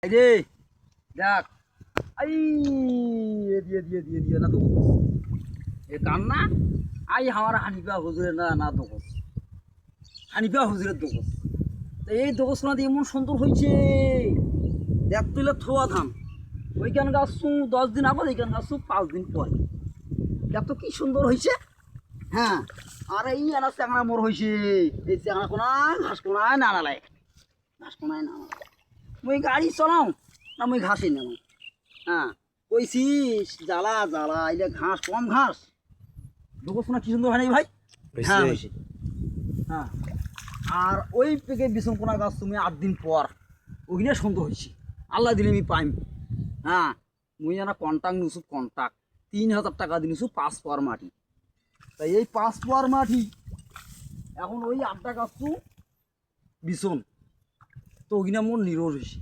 রে দেখ আই দিয়ে না তো এ কান্না আই আমার হানিফা হুজুরের না দোকস হানিফা হুজুরের দোকস তো এই দোকসনা দিয়ে এমন সুন্দর হয়েছে দেখ তুইলে থোয়া ধান ওইখান গাছু 10 দিন আবার এইখান গাছু 5 দিন পরে এত কি সুন্দর হয়েছে। হ্যাঁ আর এই আনা চ্যাংড়া মোর হয়েছে এই চ্যাংড়া কোনায় ঘাস কোনায় না নালায় ঘাস কোনায় না মুই গাড়ি চলাও না মুই ঘাসই নেব। হ্যাঁ কইছিস জ্বালা জ্বালা এলে ঘাস কম ঘাস দেখো না কি সুন্দর হয় নাই ভাই। হ্যাঁ হয়েছে। হ্যাঁ আর ওই পেকে বিছন কোনা গাছ তুমি 8 দিন পর ওইখানে সুন্দর হয়েছে আল্লাহ দিলে আমি পাইম। হ্যাঁ মুই জানা কন্ট্যাক্ট নিছু কন্ট্যাক্ট 3000 টাকা দিনিছু 5 পর মাটি তাই এই 5 পর মাটি এখন ওই 8টা গাছু বিছন তো ওইখানে মোর নিরোজ হয়েছে।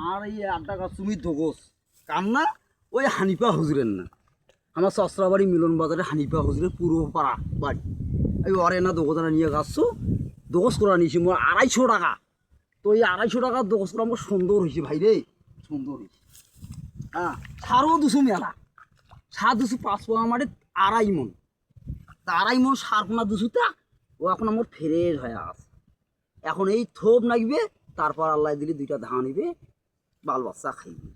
আর এই 8টা গাছ তুমি দোগস কান্না ওই হানিফা হুজুরের না আমার সসরাবাড়ি মিলন বাজারে হানিফা হুজুরের পূর্ব পাড়া বাড়ি এই অরে না দোকানা নিয়ে গাছছো দোকস করা নিয়েছি মোর 250 টাকা। তো এই 250 টাকা দোকস করা আমার সুন্দর হয়েছে ভাই রে সুন্দর হয়েছে। হ্যাঁ সারও দুশো মেলা সার 205 পোয়া মাঠে 2.5 মন তা 2.5 মন সার কোনা 200টা ও এখন আমার ফ্রেশ হয়ে আছে। এখন এই থোপ নাগবে তারপর আল্লাহ দিলে 2টা ধান নিবে বাল বাচ্চা খাইবে।